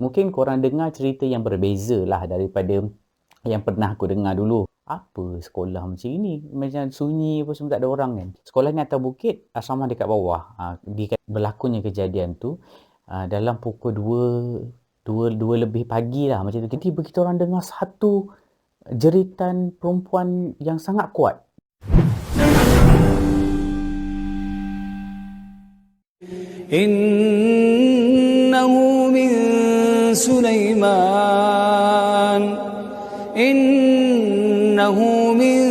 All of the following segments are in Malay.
Mungkin korang dengar cerita yang berbeza lah daripada yang pernah aku dengar dulu. Apa sekolah macam ini? Macam sunyi apa semua tak ada orang kan. Sekolah ni atas bukit, asrama dekat bawah. Berlakunya kejadian tu dalam pukul 2 lebih pagi lah macam tu. Tiba-tiba kita orang dengar satu jeritan perempuan yang sangat kuat. Innahu min Sulaiman Innahu min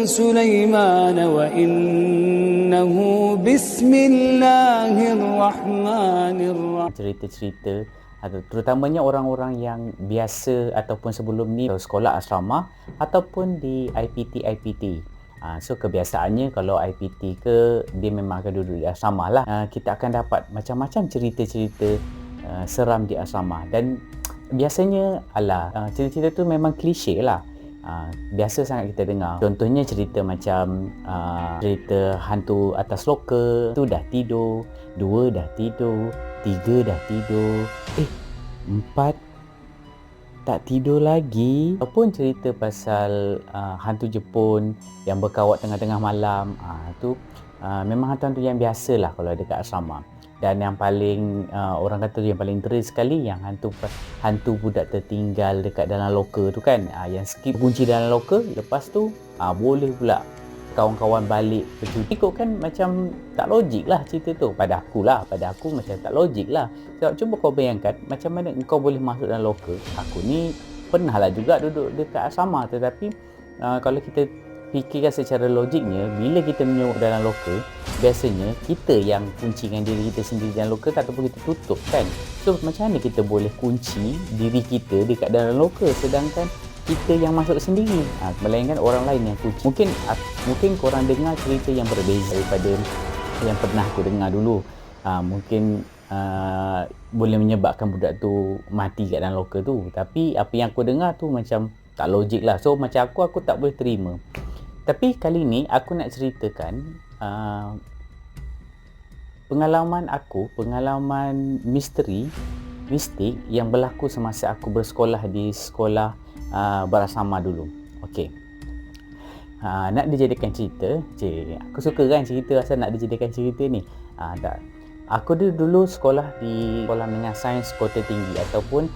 Sulaiman wa innahu bismillahirrahmanirrahim. Cerita-cerita atau terutamanya orang-orang yang biasa ataupun sebelum ni sekolah asrama ataupun di IPT. So kebiasaannya kalau IPT ke dia memang akan duduk di asrama lah. Kita akan dapat macam-macam cerita-cerita seram di asrama dan biasanya cerita-cerita tu memang klise lah. Biasa sangat kita dengar. Contohnya cerita macam cerita hantu atas loka, tu dah tidur, 2 dah tidur, 3 dah tidur, 4 tak tidur lagi. Ataupun cerita pasal hantu Jepun yang berkawat tengah-tengah malam. Memang hantu-hantu yang biasa lah kalau dekat asrama. Dan yang paling orang kata yang paling interest sekali yang hantu budak tertinggal dekat dalam loka tu kan. Yang skip kunci dalam loka, lepas tu boleh pula kawan-kawan balik bercuti. Ikut kan macam tak logik lah cerita tu. Pada aku macam tak logik lah. Sebab cuba kau bayangkan macam mana engkau boleh masuk dalam loka. Aku ni pernah lah juga duduk dekat asrama, tetapi kalau kita fikirkan secara logiknya, bila kita menyemuk dalam loka, biasanya kita yang kuncikan diri kita sendiri dalam loka ataupun kita tutup kan. So macam mana kita boleh kunci diri kita dekat dalam loka sedangkan kita yang masuk sendiri, melainkan orang lain yang kunci. Mungkin korang dengar cerita yang berbeza daripada yang pernah aku dengar dulu. Mungkin boleh menyebabkan budak tu mati kat dalam loka tu, tapi apa yang aku dengar tu macam tak logik lah. So macam aku tak boleh terima. Tapi kali ni aku nak ceritakan pengalaman mistik yang berlaku semasa aku bersekolah di sekolah berasrama dulu. Okey. Nak dijadikan cerita, aku suka kan cerita, asal nak dijadikan cerita ni. Aku dulu sekolah di Sekolah Menengah Sains Kota Tinggi ataupun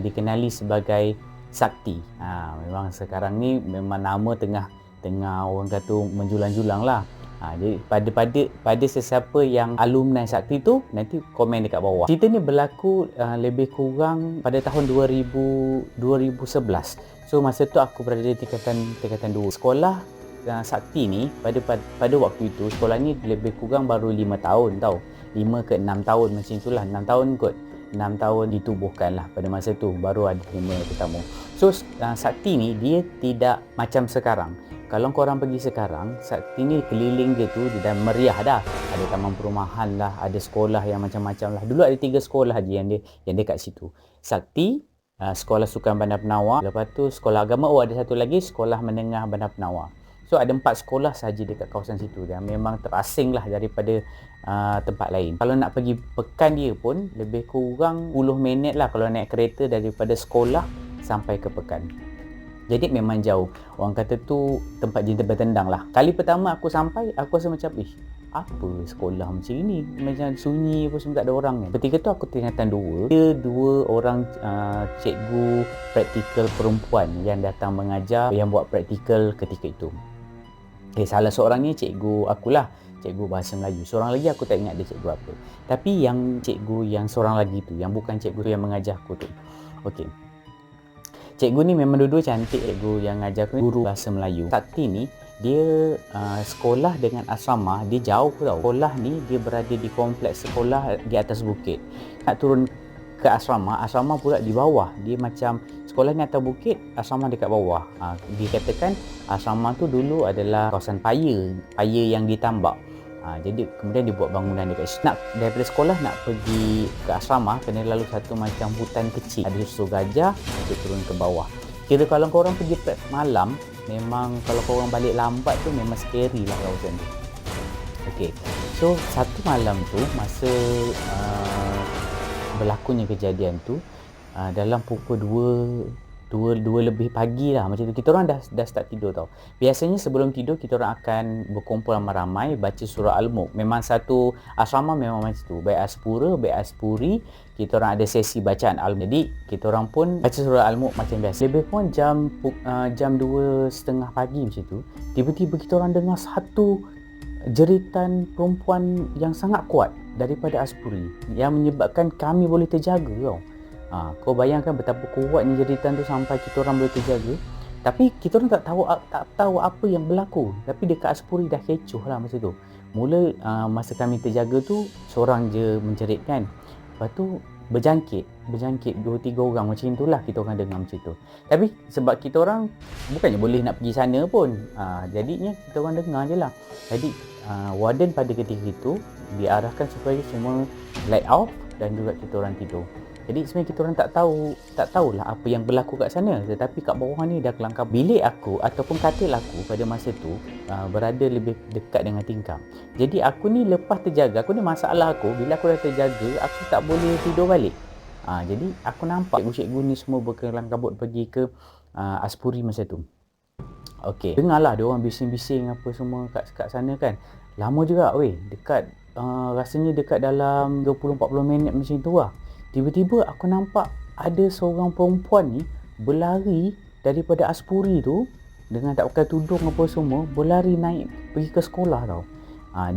dikenali sebagai Sakti. Memang sekarang ni memang nama tengah orang kata menjulang-julang lah. Jadi pada sesiapa yang alumni Sakti tu, nanti komen dekat bawah. Cerita ni berlaku lebih kurang pada tahun 2011. So masa tu aku berada di tingkatan 2. Sekolah Sakti ni pada waktu itu, sekolah ni lebih kurang baru 5 tahun tau. 5 ke 6 tahun macam itulah. 6 tahun kot. 6 tahun ditubuhkan lah pada masa tu, baru ada 5 tetamu. So Sakti ni dia tidak macam sekarang. Kalau korang pergi sekarang, Sakti ni keliling dia tu dah meriah dah. Ada taman perumahan lah, ada sekolah yang macam-macam lah. Dulu ada 3 sekolah je yang dia kat situ. Sakti, Sekolah Sukan Bandar Penawar, lepas tu sekolah agama, ada satu lagi Sekolah Menengah Bandar Penawar. So ada 4 sekolah saja dekat kawasan situ dan memang terasing lah daripada tempat lain. Kalau nak pergi pekan dia pun lebih kurang 10 minit lah kalau naik kereta daripada sekolah sampai ke pekan. Jadi memang jauh. Orang kata tu tempat jin bertendang lah. Kali pertama aku sampai, aku rasa macam apa sekolah macam ini, macam sunyi apa semua tak ada orang kan. Ketika tu aku tingkatan 2. Ada 2 orang cikgu praktikal perempuan yang datang mengajar, yang buat praktikal ketika itu. Salah seorang ni cikgu akulah, cikgu bahasa Melayu. Seorang lagi aku tak ingat dia cikgu apa. Tapi yang cikgu yang seorang lagi tu, yang bukan cikgu yang mengajar aku tu. Okey. Cikgu ni memang dua-dua cantik. Cikgu yang ngajar aku guru bahasa Melayu. Sakti ni dia sekolah dengan asrama dia jauh tau. Sekolah ni dia berada di kompleks sekolah di atas bukit. Nak turun ke asrama pula di bawah. Dia macam sekolah ni atas bukit, asrama dekat bawah. Dikatakan asrama tu dulu adalah kawasan paya yang ditambak. Jadi kemudian dibuat bangunan dekat situ. Daripada sekolah nak pergi ke asrama kena lalu satu macam hutan kecil. Ada susu gajah untuk turun ke bawah. Kira kalau korang pergi malam, memang kalau korang balik lambat tu memang scary lah kawasan tu. Okey. So satu malam tu masa berlakunya kejadian tu, dalam pukul 2 lebih pagi lah macam tu. Kita orang dah start tidur tau. Biasanya sebelum tidur kita orang akan berkumpul ramai-ramai baca surah Al-Mulk. Memang satu asrama memang macam tu. Baik Aspura, baik Aspuri, kita orang ada sesi bacaan Al-Mulk. Jadi kita orang pun baca surah Al-Mulk macam biasa. Lebih pun jam 2:30 pagi macam tu, tiba-tiba kita orang dengar satu jeritan perempuan yang sangat kuat daripada Aspuri yang menyebabkan kami boleh terjaga tau. Kau bayangkan betapa kuatnya jeritan tu sampai kita orang boleh terjaga. Tapi kita orang tak tahu apa yang berlaku. Tapi dekat Aspuri dah kecoh lah masa tu. Mula masa kami terjaga tu seorang je menjerit kan. Lepas tu berjangkit 2-3 orang macam itulah kita orang dengar macam tu. Tapi sebab kita orang bukannya boleh nak pergi sana pun. Jadinya kita orang dengar je lah. Jadi warden pada ketika itu diarahkan supaya semua light off dan juga kita orang tidur. Jadi sebenarnya kita orang tak tahulah apa yang berlaku kat sana. Tetapi kat bawah ni dah kelangkap. Bilik aku ataupun katil aku pada masa tu berada lebih dekat dengan tingkap. Jadi aku ni lepas terjaga, aku ni masalah aku, bila aku dah terjaga, aku tak boleh tidur balik. Jadi aku nampak cikgu-cikgu ni semua berkelang kabut pergi ke Aspuri masa tu. Okey, dengarlah dia orang bising-bising apa semua kat sana kan. Lama juga weh, dekat rasanya dekat dalam 20-40 minit macam tu lah. Tiba-tiba aku nampak ada seorang perempuan ni berlari daripada Aspuri tu dengan tak pakai tudung apa semua, berlari naik pergi ke sekolah tau.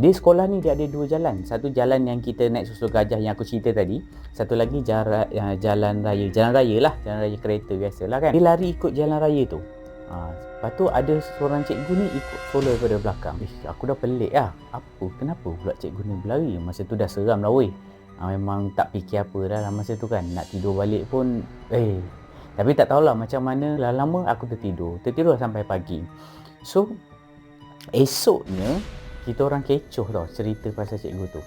Di sekolah ni dia ada 2 jalan. Satu jalan yang kita naik susul gajah yang aku cerita tadi. Satu lagi jalan raya kereta biasalah kan. Dia lari ikut jalan raya tu. Lepas tu ada seorang cikgu ni ikut follow daripada belakang. Aku dah pelik lah. Kenapa pula cikgu ni berlari? Masa tu dah seram lah weh. Memang tak fikir apa dah masa tu kan. Nak tidur balik pun tapi tak tahulah macam mana. Lama aku tertidur sampai pagi. So esoknya kita orang kecoh tau cerita pasal cikgu tu.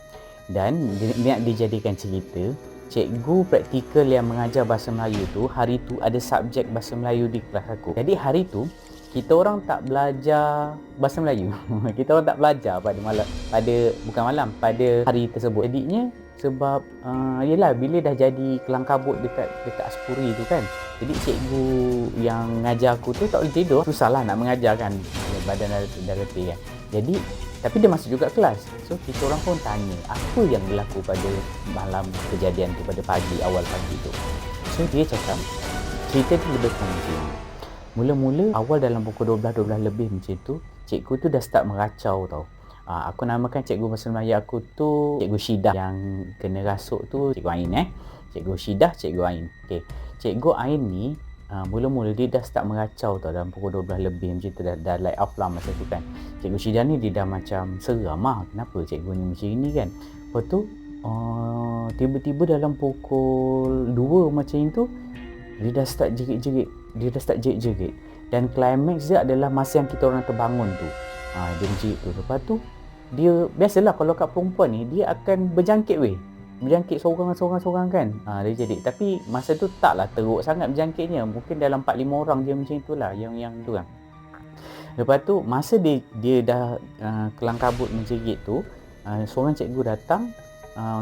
Dan nak dijadikan cerita, cikgu praktikal yang mengajar bahasa Melayu tu, hari tu ada subjek bahasa Melayu di kelas aku. Jadi hari tu kita orang tak belajar bahasa Melayu. Kita orang tak belajar pada hari tersebut. Jadinya sebab yelah bila dah jadi kelang kabut dekat Aspuri tu kan. Jadi cikgu yang mengajar aku tu tak boleh tidur. Susahlah nak mengajar kan, badan dah letih kan. Jadi tapi dia masuk juga kelas. So kita orang pun tanya apa yang berlaku pada malam kejadian tu, pada awal pagi tu. So dia cakap cerita tu lebih kurang macam ni. Mula-mula awal dalam pukul 12 lebih macam tu, cikgu tu dah start meracau tau. Aku namakan cikgu bahasa Melayu aku tu Cikgu Syidah. Yang kena rasuk tu Cikgu Ain Cikgu Syidah, Cikgu Ain. Okey. Cikgu Ain ni mula-mula dia dah start meracau tau dalam pukul 12 lebih macam tu, dah light off lah masa tu kan. Cikgu Syidah ni dia dah macam seram lah. Kenapa cikgu ni macam ni kan. Lepas tu tiba-tiba dalam pukul 2 macam tu dia dah start jerit-jerit. Dan climax dia adalah masa yang kita orang terbangun tu. Dia jerit tu. Lepas tu dia biasalah kalau kat perempuan ni dia akan berjangkit seorang-seorang kan. Dia jadi tapi masa tu taklah teruk sangat berjangkitnya. Mungkin dalam 4-5 orang je macam itulah yang tu kan. Lepas tu masa dia dah kelang kabut menjerit tu, seorang cikgu datang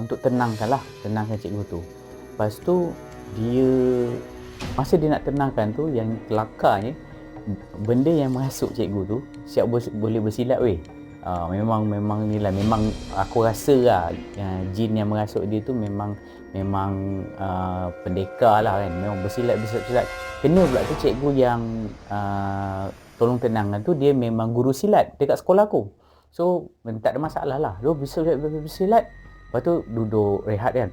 untuk tenangkan cikgu tu. Lepas tu masa dia nak tenangkan tu, yang kelakarnya benda yang masuk cikgu tu siap boleh bersilat weh. Memang inilah, memang aku rasa lah jin yang merasuk dia tu memang pendekar lah kan. Memang bersilat. Kena pula tu cikgu yang tolong tenangkan tu, dia memang guru silat dekat sekolah aku. So tak ada masalah lah. Dia bersilat. Lepas tu duduk rehat kan,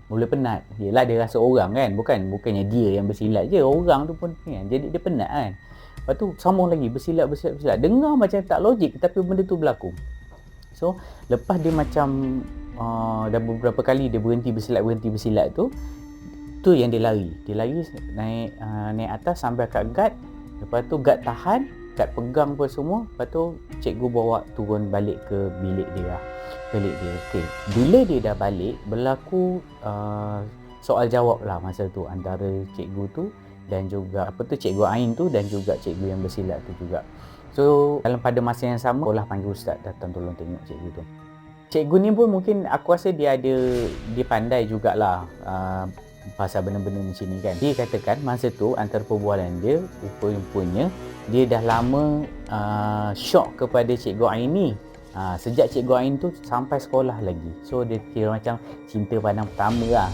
mula penat. Yelah dia rasa orang kan, bukannya dia yang bersilat je, orang tu pun kan. Jadi dia penat kan. Lepas tu sambung lagi bersilat. Dengar macam tak logik tapi benda tu berlaku. So lepas dia macam dah beberapa kali dia berhenti bersilat tu yang dia lari naik atas sampai kat guard. Lepas tu guard tahan, guard pegang apa semua. Lepas tu cikgu bawa turun balik ke bilik dia. Okey. Bila dia dah balik, berlaku soal jawab lah masa tu antara cikgu tu dan juga cikgu Ain tu dan juga cikgu yang bersilat tu juga. So pada masa yang sama, sekolah panggil ustaz datang tolong tengok cikgu tu. Cikgu ni pun mungkin aku rasa dia pandai jugalah pasal benda-benda macam ni kan. Dia katakan masa tu antara perbualan dia, rupa-rupanya dia dah lama syok kepada Cikgu Aini. Sejak Cikgu Ain tu sampai sekolah lagi. So dia kira macam cinta pandang pertama lah.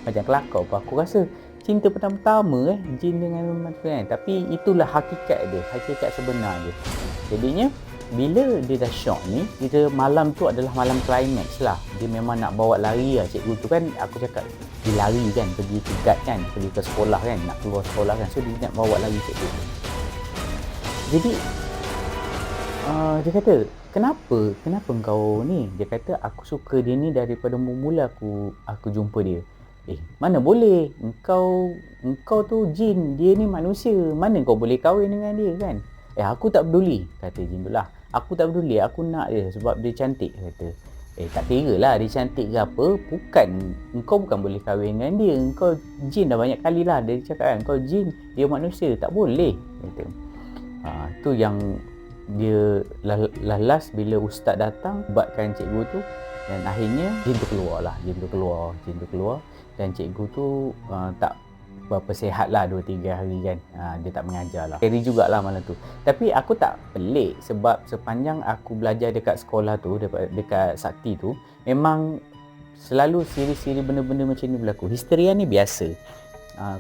Macam kelakar apa. Aku rasa cinta pandang pertama jin dengan mata kan. Tapi itulah hakikat dia, hakikat sebenar dia. Jadinya bila dia dah syok ni, kita malam tu adalah malam climax lah. Dia memang nak bawa lari lah cikgu tu kan. Aku cakap dia lari kan, pergi ke guard kan, pergi ke sekolah kan, nak keluar sekolah kan. So dia nak bawa lari cikgu tu. Jadi dia kata, kenapa kau ni? Dia kata, aku suka dia ni daripada mula aku jumpa dia. Mana boleh, engkau tu jin, dia ni manusia, mana kau boleh kahwin dengan dia kan? Aku tak peduli, kata jin tu lah. Aku tak peduli, aku nak dia sebab dia cantik, kata. Tak kira lah dia cantik ke apa, engkau bukan boleh kahwin dengan dia. Engkau jin dah banyak kali lah dia cakap kan, kau jin, dia manusia, tak boleh, kata. Tu yang dia last bila ustaz datang buatkan cikgu tu, dan akhirnya jin tu keluar dan cikgu tu tak berapa sihat lah 2-3 hari kan. Dia tak mengajar lah, scary jugalah malam tu. Tapi aku tak pelik sebab sepanjang aku belajar dekat sekolah tu, dekat Sakti tu, memang selalu siri-siri benda-benda macam ni berlaku. Histeria ni biasa.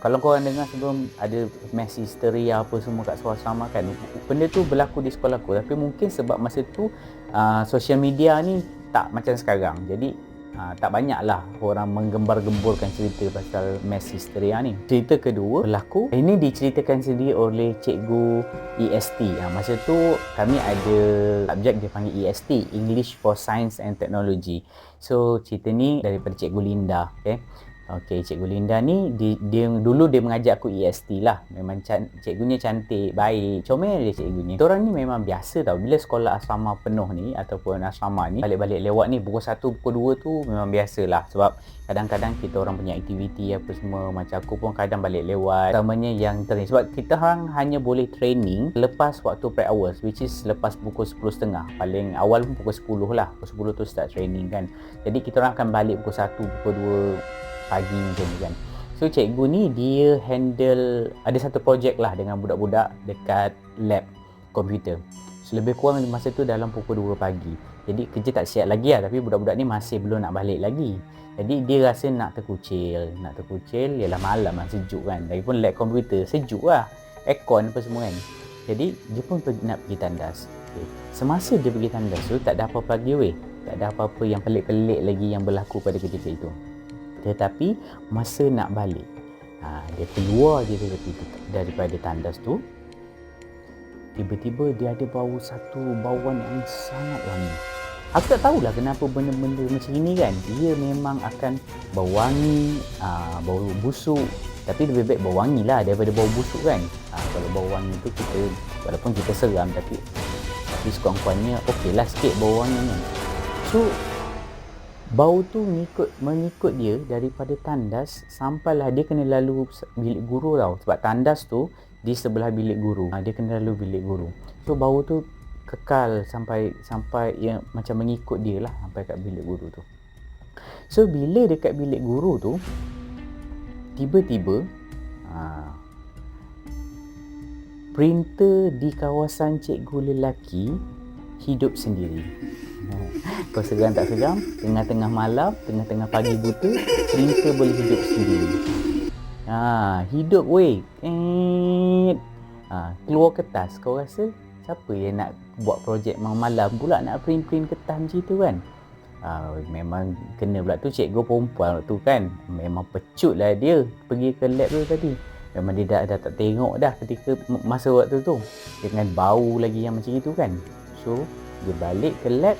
Kalau korang dengar sebelum ada mass hysteria apa semua kat sekolah asrama kan, benda tu berlaku di sekolah aku. Tapi mungkin sebab masa tu social media ni tak macam sekarang, jadi tak banyak lah orang menggembar-gemburkan cerita pasal mass hysteria ni. Cerita kedua berlaku, ini diceritakan sendiri oleh cikgu EST. Masa tu kami ada subjek dia panggil EST, English for Science and Technology. So cerita ni daripada cikgu Linda. Okey, Cikgu Linda ni dia dulu dia mengajar aku EST lah. Memang cikgunya cantik, baik, comel dia cikgu ni. Orang ni memang biasa tau. Bila sekolah asrama penuh ni ataupun asrama ni balik-balik lewat ni pukul 1, pukul 2 tu memang biasalah. Sebab kadang-kadang kita orang punya aktiviti apa semua. Macam aku pun kadang balik lewat. Utamanya yang training. Sebab kita orang hanya boleh training lepas waktu pre hours, which is lepas pukul 10.30. Paling awal pun pukul 10 lah. Pukul 10 tu start training kan. Jadi kita orang akan balik pukul 1, pukul 2 pagi macam ni kan. So cikgu ni dia handle, ada satu projek lah dengan budak-budak dekat lab komputer. So lebih kurang masa tu dalam pukul 2 pagi. Jadi kerja tak siap lagi lah, tapi budak-budak ni masih belum nak balik lagi. Jadi dia rasa nak terkucil, ialah malam lah, sejuk kan. Lagipun lab komputer sejuk lah, aircon apa semua kan. Jadi dia pun nak pergi tandas. Semasa dia pergi tandas tu tak ada apa-apa lagi weh. Tak ada apa-apa yang pelik-pelik lagi yang berlaku pada ketika itu. Tetapi masa nak balik, dia keluar je daripada tandas tu, tiba-tiba dia ada bau satu bauan yang sangat wangi. Aku tak tahulah kenapa benda-benda macam ini kan. Dia memang akan bau wangi, bau busuk. Tapi lebih baik bau wangi lah daripada bau busuk kan. Kalau bau wangi tu kita, walaupun kita seram, tapi sekurang-kurangnya okey lah sikit bau wangi ni. So bau tu mengikut dia daripada tandas sampailah dia kena lalu bilik guru tau. Sebab tandas tu di sebelah bilik guru. Dia kena lalu bilik guru. So bau tu kekal sampai ya, macam mengikut dia lah sampai kat bilik guru tu. So bila dekat bilik guru tu, tiba-tiba printer di kawasan cikgu lelaki hidup sendiri. Kau seram tak seram? Tengah-tengah malam, tengah-tengah pagi buta, printer boleh hidup sendiri. Hidup weh. Keluar kertas. Kau rasa siapa yang nak buat projek malam-malam pula nak print kertas macam tu kan? Memang kena pula tu cikgu perempuan waktu kan. Memang pecut lah dia pergi ke lab tu tadi. Memang dia dah tak tengok dah ketika masa waktu tu. Dengan bau lagi yang macam itu kan. So dia balik ke lab,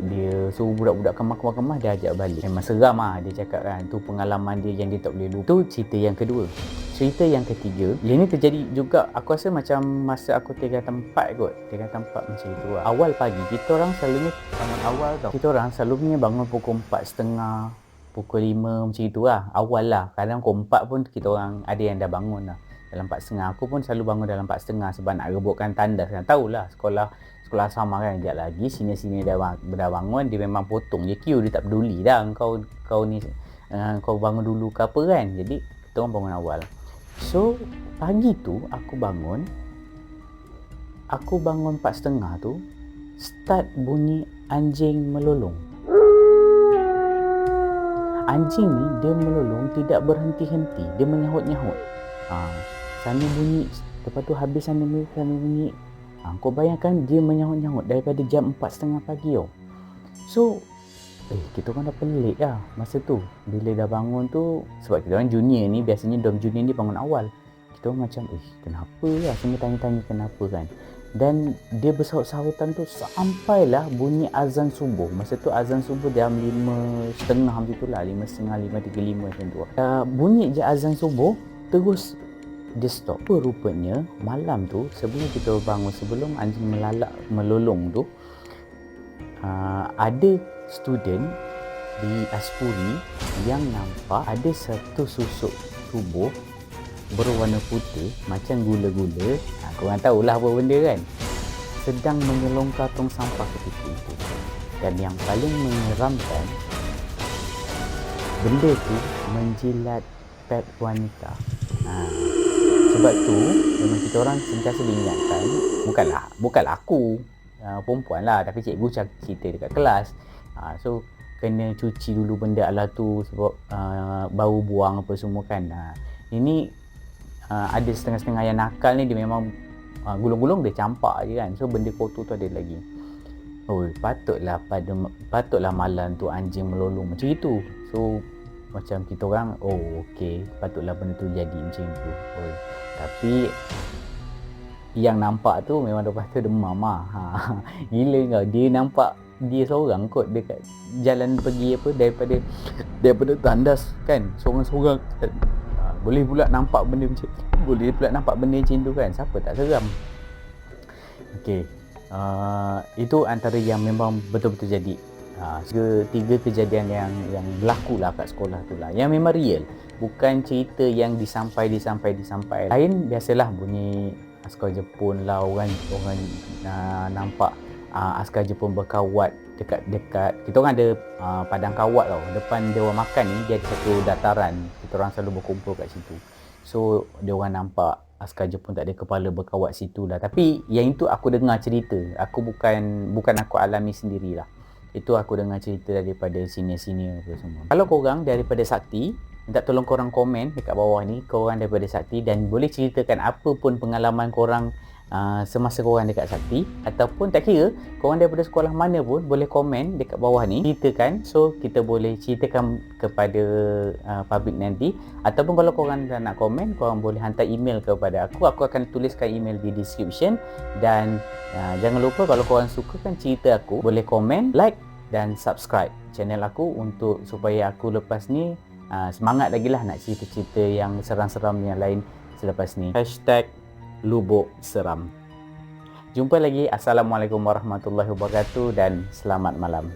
dia suruh budak-budak kemas-kemas dia ajak balik. Memang seram lah dia cakap kan. Tu pengalaman dia yang dia tak boleh lupa. Tu cerita yang kedua. Cerita yang ketiga, ini terjadi juga aku rasa macam masa aku tingkatan 4 kot. Tingkatan 4 macam itu lah. Awal pagi, kita orang selalunya bangun awal tau. Kita orang selalunya bangun pukul 4.30, pukul 5 macam itu lah. Awal lah. Kadang pukul 4 pun kita orang ada yang dah bangun lah. Dalam 4.30. Aku pun selalu bangun dalam 4.30 sebab nak rebutkan tandas kan. Tahulah sekolah asrama kan, sekejap lagi sini-sini dah bangun, dia memang potong je queue, dia tak peduli dah kau ni kau bangun dulu ke apa kan. Jadi kita orang bangun awal. So pagi tu aku bangun 4:30 tu start bunyi anjing melolong. Anjing ni dia melolong tidak berhenti-henti, dia menyahut-nyahut. Sana bunyi, lepas tu habis sana bunyi. Kau bayangkan dia menyahut-nyahut daripada jam 4:30 pagi tau. So kita orang dah pelik lah masa tu. Bila dah bangun tu, sebab kita orang junior ni, biasanya dorm junior ni bangun awal. Kita orang macam kenapa lah, semua tanya-tanya kenapa kan. Dan dia bersahut-sahutan tu sampailah bunyi azan subuh. Masa tu azan subuh jam 5.30 macam tu lah, 5.30, 5.35 macam tu. Bunyi je azan subuh, terus dia stop. Rupanya malam tu sebelum kita bangun, sebelum anjing melolong tu, ada student di Aspuri yang nampak ada satu susuk tubuh berwarna putih macam gula-gula. Korang tahulah apa benda kan, sedang menyelongkar tong sampah ketika itu. Dan yang paling menyeramkan, benda tu menjilat pad wanita. Sebab tu memang kita orang sentiasa diingatkan, bukanlah aku perempuan lah, tapi cikgu cerita dekat kelas, so kena cuci dulu benda ala tu sebab bau buang apa semua kan. Ini ada setengah-setengah yang nakal ni, dia memang gulung-gulung dia campak je kan, so benda kotor tu ada lagi. Patutlah malam tu anjing melolong macam itu. So macam kita orang, okey, patutlah benda tu jadi macam tu. Tapi yang nampak tu memang lepas tu demam lah. Gila kau, dia nampak dia seorang kot dekat jalan pergi apa, daripada tandas kan, seorang-seorang. Boleh pula nampak benda macam tu kan, siapa tak seram. Okey, itu antara yang memang betul-betul jadi. Tiga kejadian yang berlaku lah kat sekolah tu lah, yang memang real, bukan cerita yang disampai. Lain biasalah bunyi askar Jepun lah, orang nampak askar Jepun berkawat dekat kita orang ada padang kawat tau, depan dia orang makan ni, dia ada satu dataran, kita orang selalu berkumpul kat situ. So dia orang nampak askar Jepun tak ada kepala berkawat situ lah. Tapi yang itu aku dengar cerita, aku bukan aku alami sendirilah. Itu aku dengar cerita daripada senior-senior apa semua. Kalau korang daripada Sakti, minta tolong korang komen dekat bawah ni, korang daripada Sakti, dan boleh ceritakan apa pun pengalaman korang semasa korang dekat Sakti, ataupun tak kira korang daripada sekolah mana pun, boleh komen dekat bawah ni, ceritakan. So kita boleh ceritakan kepada public nanti. Ataupun kalau korang tak nak komen, korang boleh hantar email kepada aku akan tuliskan email di description. Dan jangan lupa kalau korang sukakan cerita aku, boleh komen, like dan subscribe channel aku untuk supaya aku lepas ni semangat lagi lah nak cerita-cerita yang seram-seram yang lain selepas ni. #Lubuk Seram. Jumpa lagi. Assalamualaikum warahmatullahi wabarakatuh dan selamat malam.